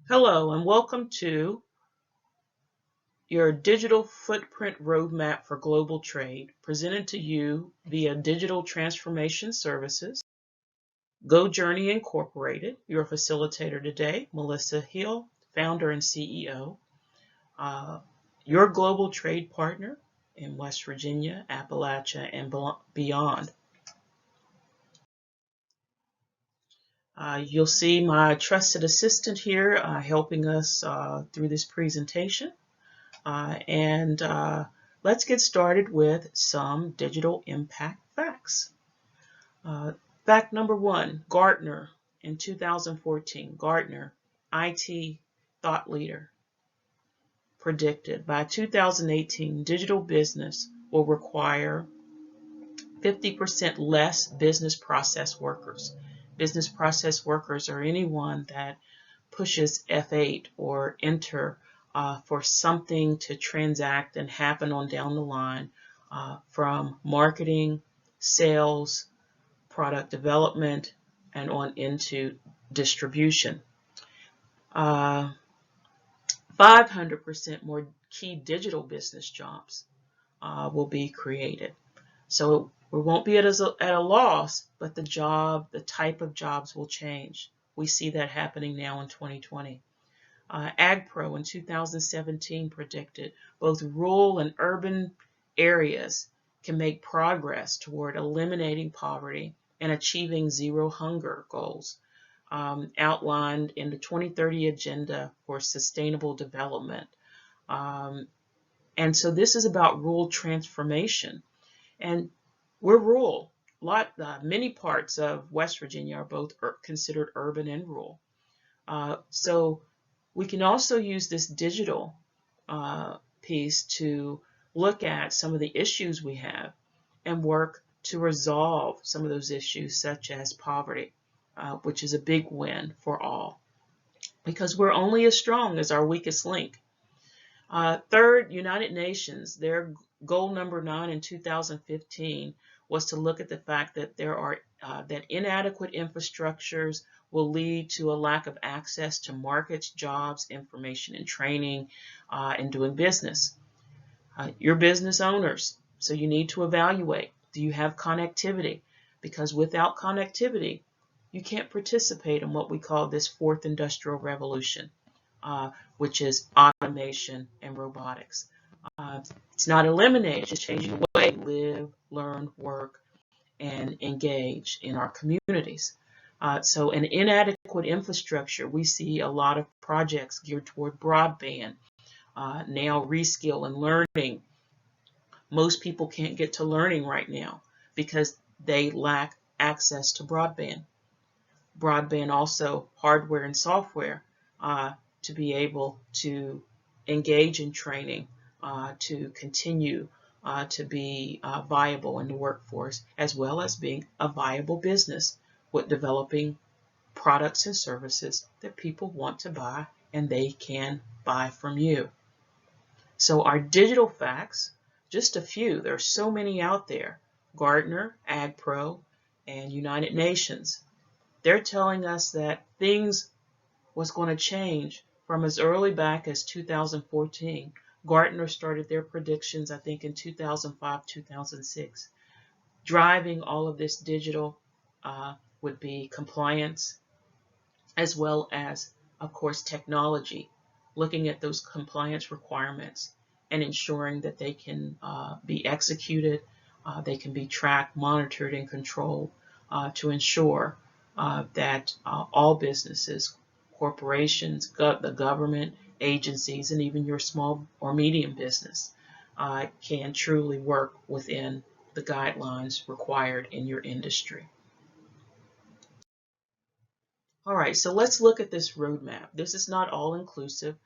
Hello and welcome to your digital footprint roadmap for global trade, presented to you via Digital Transformation Services. Go Journey Incorporated, your facilitator today, Melissa Hill, founder and CEO, uh, your global trade partner in West Virginia, Appalachia, and beyond. You'll see my trusted assistant here helping us through this presentation. And let's get started with some digital impact facts. Uh, Fact number one, Gartner in 2014, Gartner, IT thought leader, predicted by 2018 digital business will require 50% less business process workers. Business process workers are anyone that pushes F8 or enter for something to transact and happen on down the line, from marketing, sales, product development, and on into distribution. 500% more key digital business jobs will be created. So we won't be at a loss, but the type of jobs will change. We see that happening now in 2020. AgPro in 2017 predicted both rural and urban areas can make progress toward eliminating poverty and achieving zero hunger goals outlined in the 2030 Agenda for Sustainable Development. And so this is about rural transformation. And we're rural. Many parts of West Virginia are both considered urban and rural. So we can also use this digital piece to look at some of the issues we have and work to resolve some of those issues, such as poverty, which is a big win for all, because we're only as strong as our weakest link. Third, United Nations, their goal number 9 in 2015 was to look at the fact that that inadequate infrastructures will lead to a lack of access to markets, jobs, information, and training, and doing business. You're business owners, so you need to evaluate. Do you have connectivity? Because without connectivity, you can't participate in what we call this fourth industrial revolution, which is automation and robotics. It's not eliminated, it's changing the way we live, learn, work, and engage in our communities. So an inadequate infrastructure, we see a lot of projects geared toward broadband, now reskill and learning. Most people can't get to learning right now because they lack access to broadband. Broadband also hardware and software to be able to engage in training, to continue to be viable in the workforce, as well as being a viable business with developing products and services that people want to buy and they can buy from you. So our digital facts, just a few, there are so many out there, Gartner, AgPro, and United Nations. They're telling us that things was going to change from as early back as 2014. Gartner started their predictions, I think, in 2005, 2006. Driving all of this digital would be compliance, as well as, of course, technology, looking at those compliance requirements and ensuring that they can be executed, they can be tracked, monitored, and controlled to ensure that all businesses, corporations, the government, agencies, and even your small or medium business can truly work within the guidelines required in your industry. All right, so let's look at this roadmap. This is not all inclusive.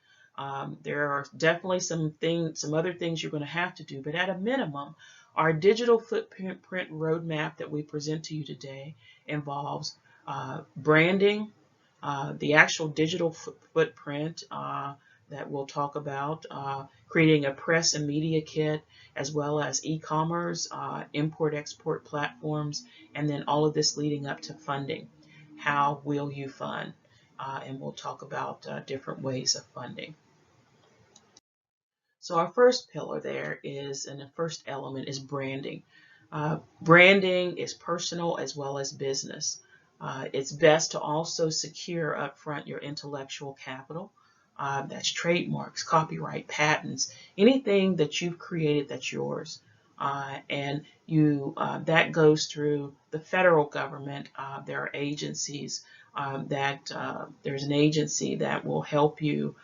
There are definitely some other things you're going to have to do, but at a minimum, our digital footprint roadmap that we present to you today involves branding, the actual digital footprint that we'll talk about, creating a press and media kit, as well as e-commerce, import-export platforms, and then all of this leading up to funding. How will you fund? and we'll talk about different ways of funding. So our first pillar there is, and the first element is branding. Branding is personal as well as business. It's best to also secure upfront your intellectual capital. That's trademarks, copyright, patents, anything that you've created that's yours. And that goes through the federal government. There are agencies there's an agency that will help you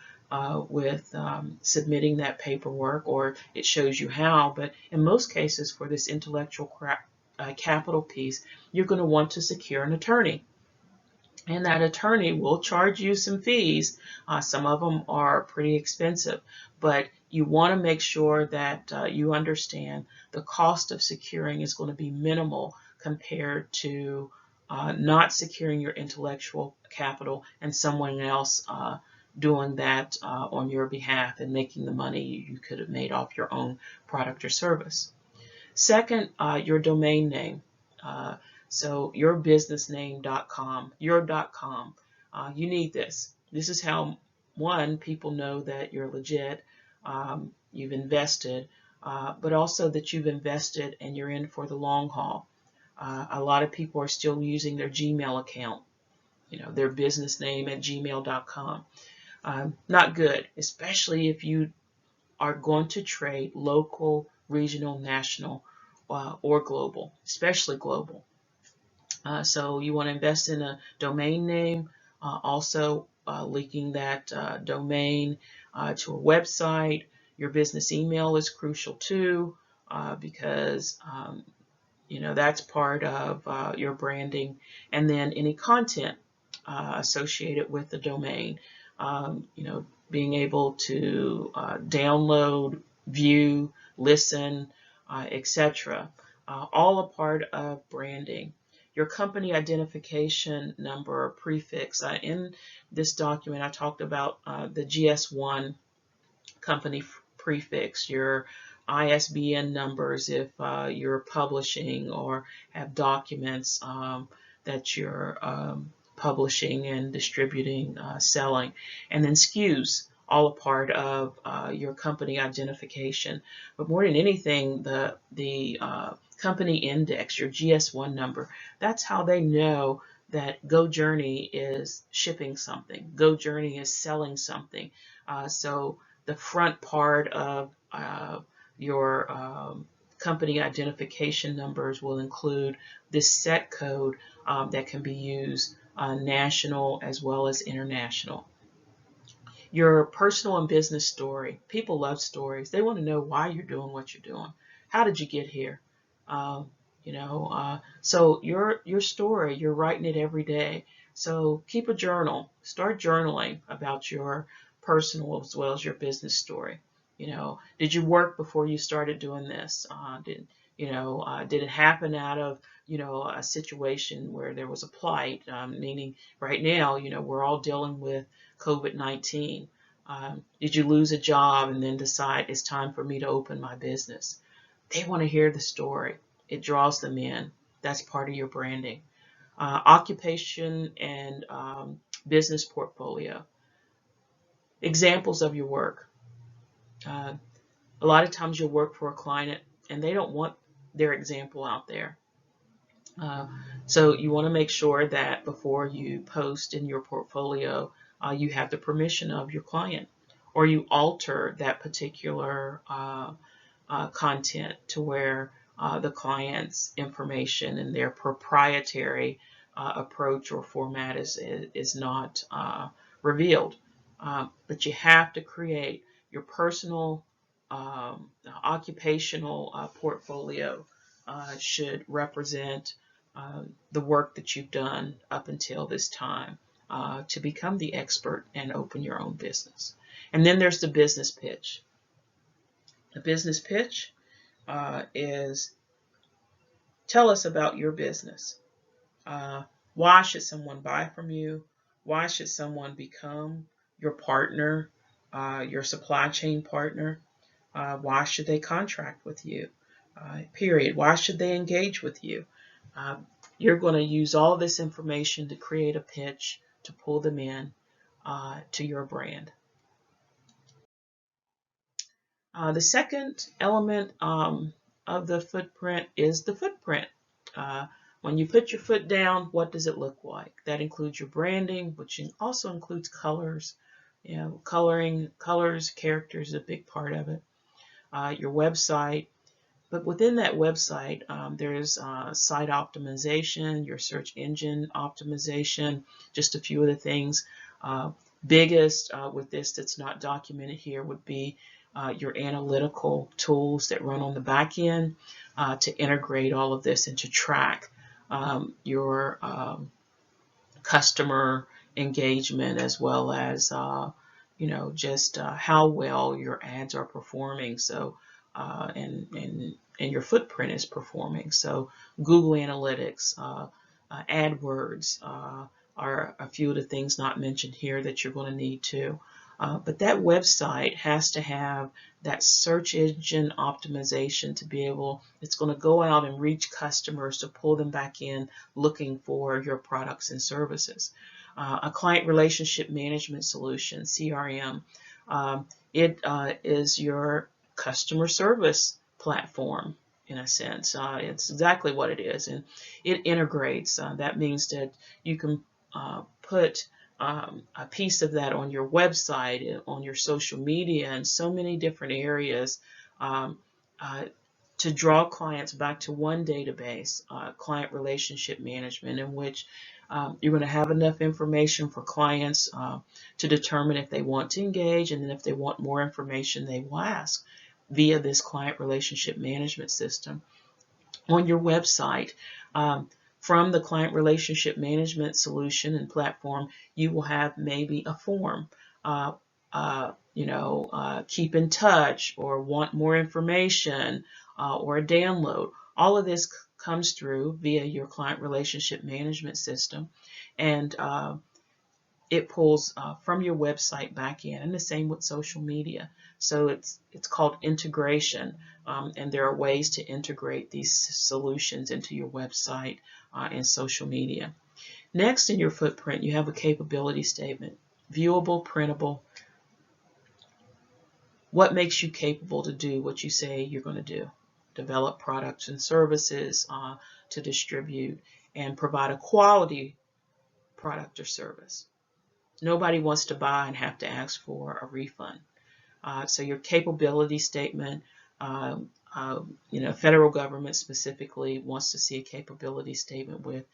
with submitting that paperwork, or it shows you how. But in most cases, for this intellectual capital piece, you're going to want to secure an attorney. And that attorney will charge you some fees. Some of them are pretty expensive, but you want to make sure that you understand the cost of securing is going to be minimal compared to not securing your intellectual capital and someone else doing that on your behalf and making the money you could have made off your own product or service. Second, your domain name. So yourbusinessname.com, your.com, you need this. This is how, one, people know that you're legit, you've invested, but also that you've invested and you're in for the long haul. A lot of people are still using their Gmail account, their business name at gmail.com. Not good, especially if you are going to trade local, regional, national, or global, especially global. So you want to invest in a domain name, also linking that domain to a website. Your business email is crucial too, because that's part of your branding. And then any content associated with the domain, being able to download, view, listen, etc. All a part of branding. Your company identification number or prefix. In this document, I talked about the GS1 company prefix, your ISBN numbers if you're publishing or have documents that you're publishing and distributing, selling. And then SKUs, all a part of your company identification. But more than anything, the company index, your GS1 number, that's how they know that GoJourney is shipping something. GoJourney is selling something. So the front part of your company identification numbers will include this set code that can be used national as well as international. Your personal and business story. People love stories. They want to know why you're doing what you're doing. How did you get here? So your story, you're writing it every day. So keep a journal. Start journaling about your personal as well as your business story. Did you work before you started doing this? Did it happen out of a situation where there was a plight? Meaning, right now, we're all dealing with COVID-19. Did you lose a job and then decide it's time for me to open my business? They want to hear the story. It draws them in. That's part of your branding. Occupation and business portfolio. Examples of your work. A lot of times you'll work for a client and they don't want their example out there. So you want to make sure that before you post in your portfolio, you have the permission of your client, or you alter that particular content to where the client's information and their proprietary approach or format is not revealed. But you have to create your personal occupational portfolio. Should represent the work that you've done up until this time to become the expert and open your own business. And then there's the business pitch. The business pitch is, tell us about your business. Why should someone buy from you? Why should someone become your partner, your supply chain partner? Why should they contract with you? Period. Why should they engage with you? You're going to use all this information to create a pitch to pull them in to your brand. The second element of the footprint is the footprint. Uh, when you put your foot down, what does it look like? That includes your branding, which also includes colors. You know, colors, characters is a big part of it. Your website, but within that website, there's site optimization, your search engine optimization, just a few of the things. Biggest with this that's not documented here would be your analytical tools that run on the back end to integrate all of this and to track your customer engagement, as well as just how well your ads are performing. So and your footprint is performing. So Google Analytics, AdWords are a few of the things not mentioned here that you're going to need to. But that website has to have that search engine optimization to be able, it's going to go out and reach customers to pull them back in looking for your products and services. A client relationship management solution, CRM, it is your customer service platform in a sense. It's exactly what it is, and it integrates. That means that you can put a piece of that on your website, on your social media, and so many different areas to draw clients back to one database, client relationship management, in which you're going to have enough information for clients to determine if they want to engage, and then if they want more information, they will ask via this client relationship management system. On your website, from the client relationship management solution and platform, you will have maybe a form, keep in touch, or want more information, or a download. All of this comes through via your client relationship management system, and it pulls from your website back in, and the same with social media. So it's called integration, and there are ways to integrate these solutions into your website and social media. Next, in your footprint, you have a capability statement. Viewable, printable. What makes you capable to do what you say you're going to do? Develop products and services to distribute and provide a quality product or service. Nobody wants to buy and have to ask for a refund. So your capability statement, federal government specifically wants to see a capability statement with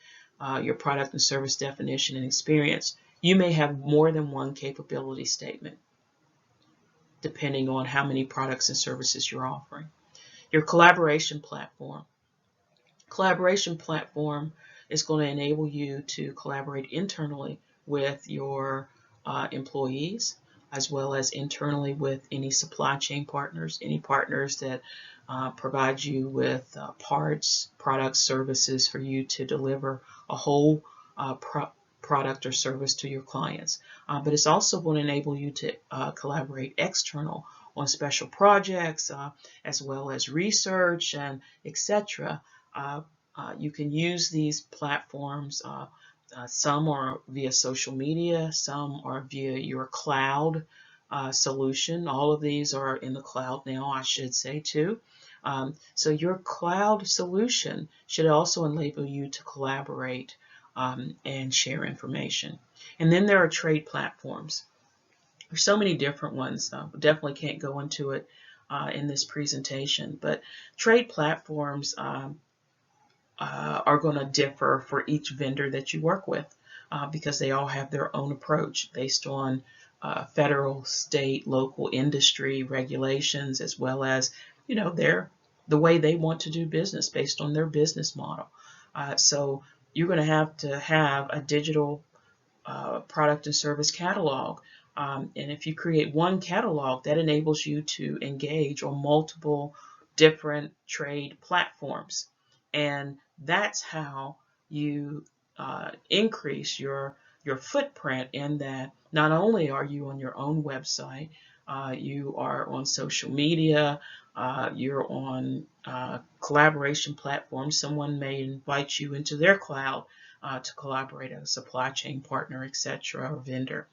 your product and service definition and experience. You may have more than one capability statement, depending on how many products and services you're offering. Your collaboration platform. Collaboration platform is going to enable you to collaborate internally with your employees, as well as internally with any supply chain partners, any partners that provide you with parts, products, services for you to deliver a whole product or service to your clients. But it's also going to enable you to collaborate external on special projects, as well as research and etc. You can use these platforms. Some are via social media, some are via your cloud solution. All of these are in the cloud now, I should say, too. So your cloud solution should also enable you to collaborate and share information. And then there are trade platforms. There's so many different ones. Definitely can't go into it in this presentation, but trade platforms are going to differ for each vendor that you work with because they all have their own approach based on federal, state, local industry regulations, as well as the way they want to do business based on their business model. So you're going to have a digital product and service catalog. And if you create one catalog, that enables you to engage on multiple different trade platforms. And that's how you increase your footprint, in that not only are you on your own website, you are on social media, you're on collaboration platforms. Someone may invite you into their cloud to collaborate as a supply chain partner, etc., or vendor.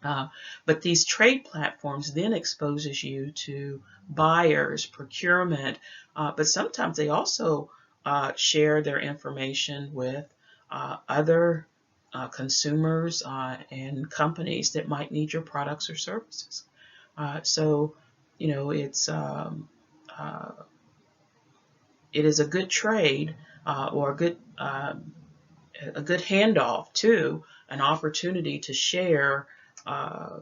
But these trade platforms then exposes you to buyers, procurement, but sometimes they also share their information with other consumers and companies that might need your products or services. So, you know, uh, it is a good trade or a good handoff to an opportunity to share uh,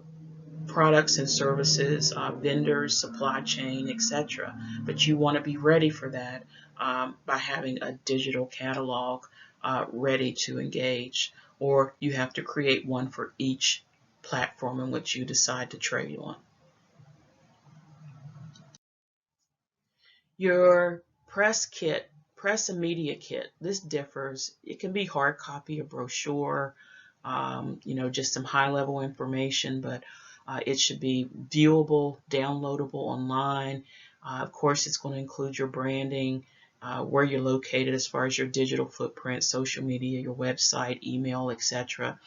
products and services, vendors, supply chain, etc. But you want to be ready for that by having a digital catalog ready to engage, or you have to create one for each platform in which you decide to trade on. Your press kit, press and media kit, this differs. It can be hard copy, a brochure, you know, just some high level information, but it should be viewable, downloadable online. Of course, it's going to include your branding, where you're located as far as your digital footprint, social media, your website, email, etc.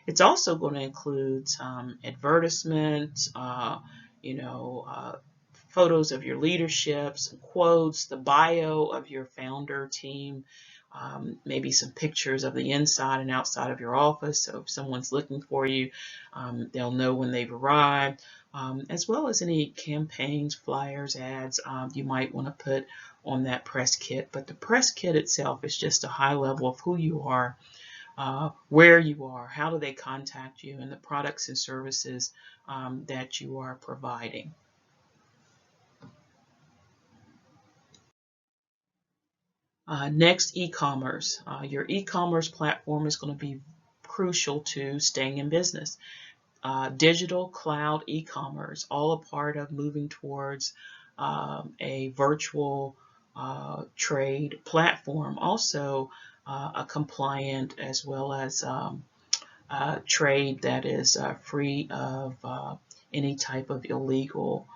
It's also going to include some advertisements, you know, photos of your leadership, some quotes, the bio of your founder team, maybe some pictures of the inside and outside of your office. So if someone's looking for you, they'll know when they've arrived, as well as any campaigns, flyers, ads you might want to put on that press kit. But the press kit itself is just a high level of who you are, where you are, how do they contact you, and the products and services that you are providing. Next, e-commerce. Your e-commerce platform is going to be crucial to staying in business. Digital cloud e-commerce, all a part of moving towards a virtual trade platform. Also, a compliant as well as trade that is free of any type of illegal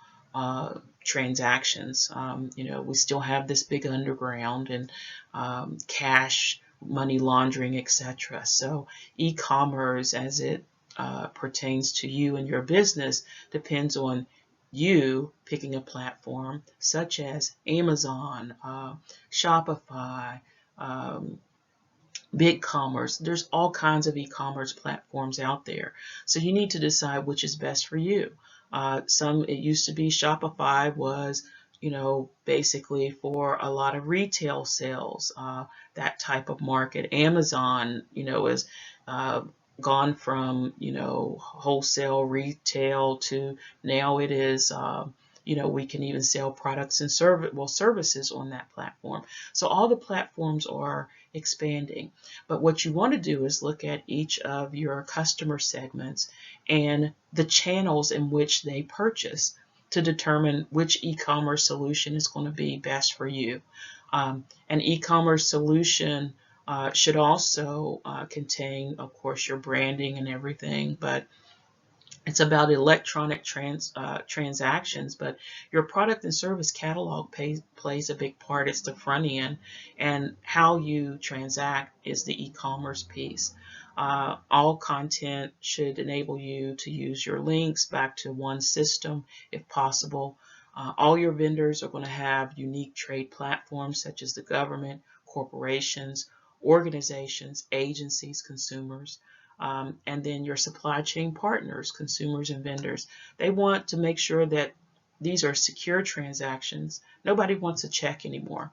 transactions. You know, we still have this big underground and cash, money laundering, etc. So e-commerce, as it pertains to you and your business, depends on you picking a platform such as Amazon, Shopify, um, BigCommerce. There's all kinds of e-commerce platforms out there. So you need to decide which is best for you. It used to be Shopify was, you know, basically for a lot of retail sales, that type of market. Amazon, you know, is gone from, you know, wholesale retail to now it is, you know, we can even sell products and services on that platform. So all the platforms are expanding. But what you want to do is look at each of your customer segments and the channels in which they purchase to determine which e-commerce solution is going to be best for you. An e-commerce solution should also contain, of course, your branding and everything, but it's about electronic transactions, but your product and service catalog plays a big part. It's the front end, and how you transact is the e-commerce piece. All content should enable you to use your links back to one system if possible. All your vendors are going to have unique trade platforms such as the government, corporations, organizations, agencies, consumers. And then your supply chain partners, consumers and vendors, they want to make sure that these are secure transactions. Nobody wants a check anymore.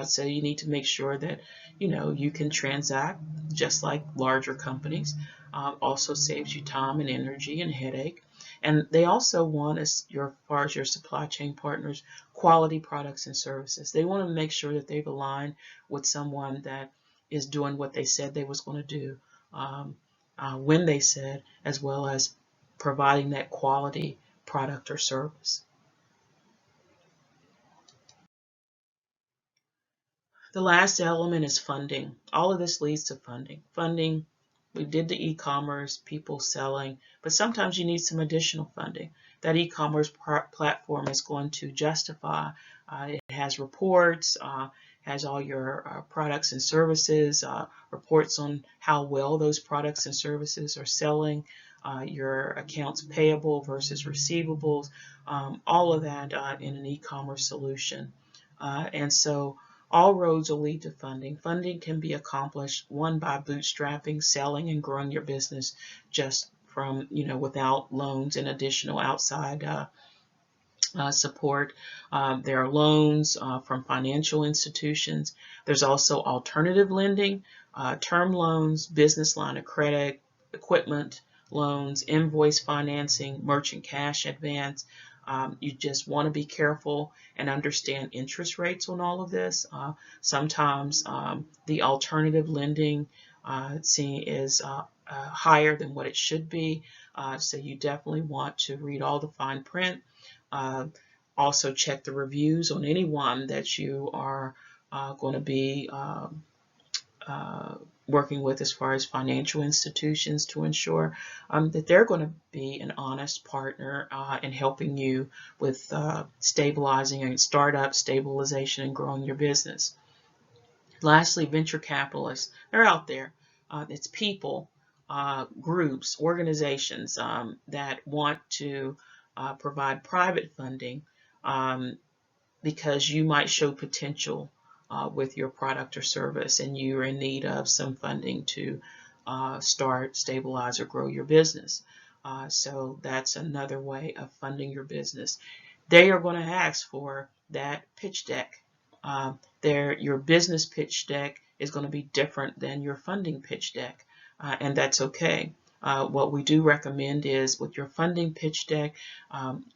So you need to make sure that, you know, you can transact just like larger companies. Also saves you time and energy and headache. And they also want, as far as your supply chain partners, quality products and services. They want to make sure that they've aligned with someone that is doing what they said they was going to do. When they said, as well as providing that quality product or service. The last element is funding. All of this leads to funding. Funding, we did the e-commerce, people selling, but sometimes you need some additional funding. That e-commerce platform is going to justify. It has reports, has all your products and services, reports on how well those products and services are selling, your accounts payable versus receivables, all of that in an e-commerce solution. And so all roads will lead to funding. Funding can be accomplished, one, by bootstrapping, selling, and growing your business just from, without loans and additional outside support. There are loans from financial institutions. There's also alternative lending, term loans, business line of credit, equipment loans, invoice financing, merchant cash advance. You just want to be careful and understand interest rates on all of this. Sometimes the alternative lending is higher than what it should be. So you definitely want to read all the fine print. Uh, Also check the reviews on anyone that you are going to be working with as far as financial institutions to ensure that they're going to be an honest partner in helping you with stabilizing and startup stabilization and growing your business. Lastly, venture capitalists. They're out there. It's people, groups, organizations that want to provide private funding because you might show potential with your product or service and you're in need of some funding to start, stabilize, or grow your business. So that's another way of funding your business. They are going to ask for that pitch deck. Your business pitch deck is going to be different than your funding pitch deck, and that's okay. What we do recommend is with your funding pitch deck,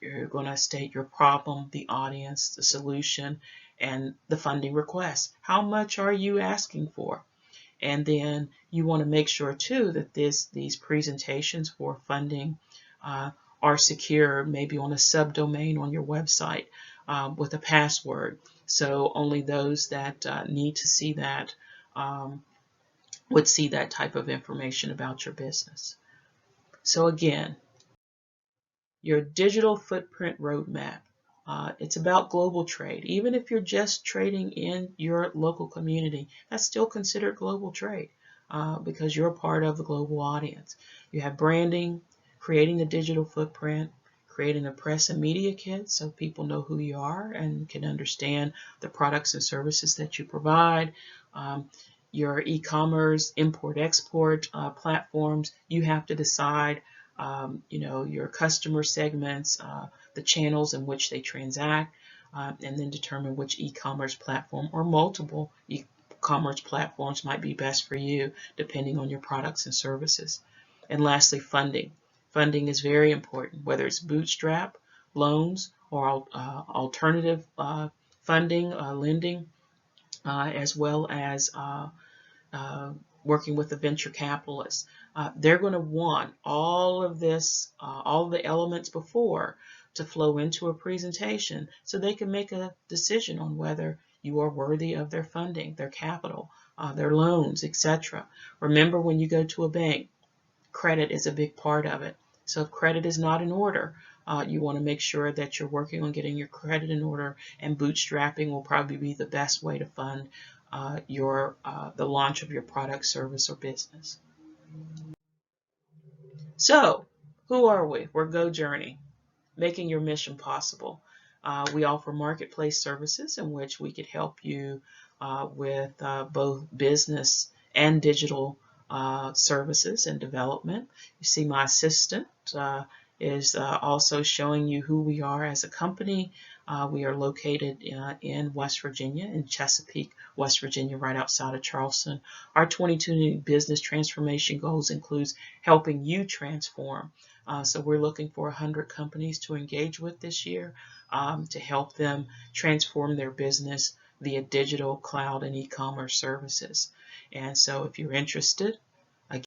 you're going to state your problem, the audience, the solution, and the funding request. How much are you asking for? And then you want to make sure too that these presentations for funding are secure, maybe on a subdomain on your website with a password. So only those that need to see that would see that type of information about your business. So again, your digital footprint roadmap. It's about global trade. Even if you're just trading in your local community, that's still considered global trade because you're a part of the global audience. You have branding, creating a digital footprint, creating a press and media kit so people know who you are and can understand the products and services that you provide. Your e-commerce, import-export platforms, you have to decide your customer segments, the channels in which they transact, and then determine which e-commerce platform or multiple e-commerce platforms might be best for you depending on your products and services. And lastly, funding. Funding is very important, whether it's bootstrap, loans, or alternative funding, lending, as well as working with a venture capitalist. They're going to want all of this, all the elements before to flow into a presentation so they can make a decision on whether you are worthy of their funding, their capital, their loans, etc. Remember, when you go to a bank, credit is a big part of it. So if credit is not in order, you want to make sure that you're working on getting your credit in order, and bootstrapping will probably be the best way to fund the launch of your product, service, or business. So, who are we? We're GoJourney, making your mission possible. We offer marketplace services in which we could help you with both business and digital services and development. You see my assistant is also showing you who we are as a company. We are located in West Virginia, in Chesapeake, West Virginia, right outside of Charleston. Our 2020 business transformation goals includes helping you transform. So we're looking for 100 companies to engage with this year to help them transform their business via digital, cloud, and e-commerce services. And so if you're interested, again,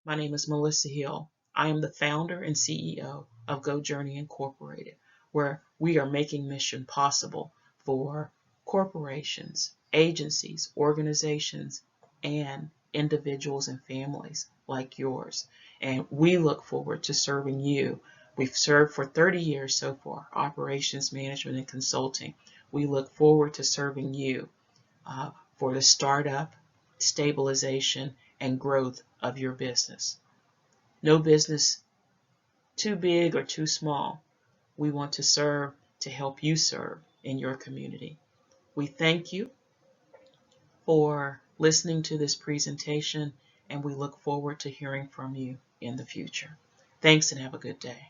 my name is Melissa Hill. I am the founder and CEO of GoJourney Incorporated, where we are making mission possible for corporations, agencies, organizations, and individuals and families like yours. And we look forward to serving you. We've served for 30 years so far, operations management and consulting. We look forward to serving you for the startup, stabilization, and growth of your business. No business too big or too small. We want to serve to help you serve in your community. We thank you for listening to this presentation, and we look forward to hearing from you in the future. Thanks and have a good day.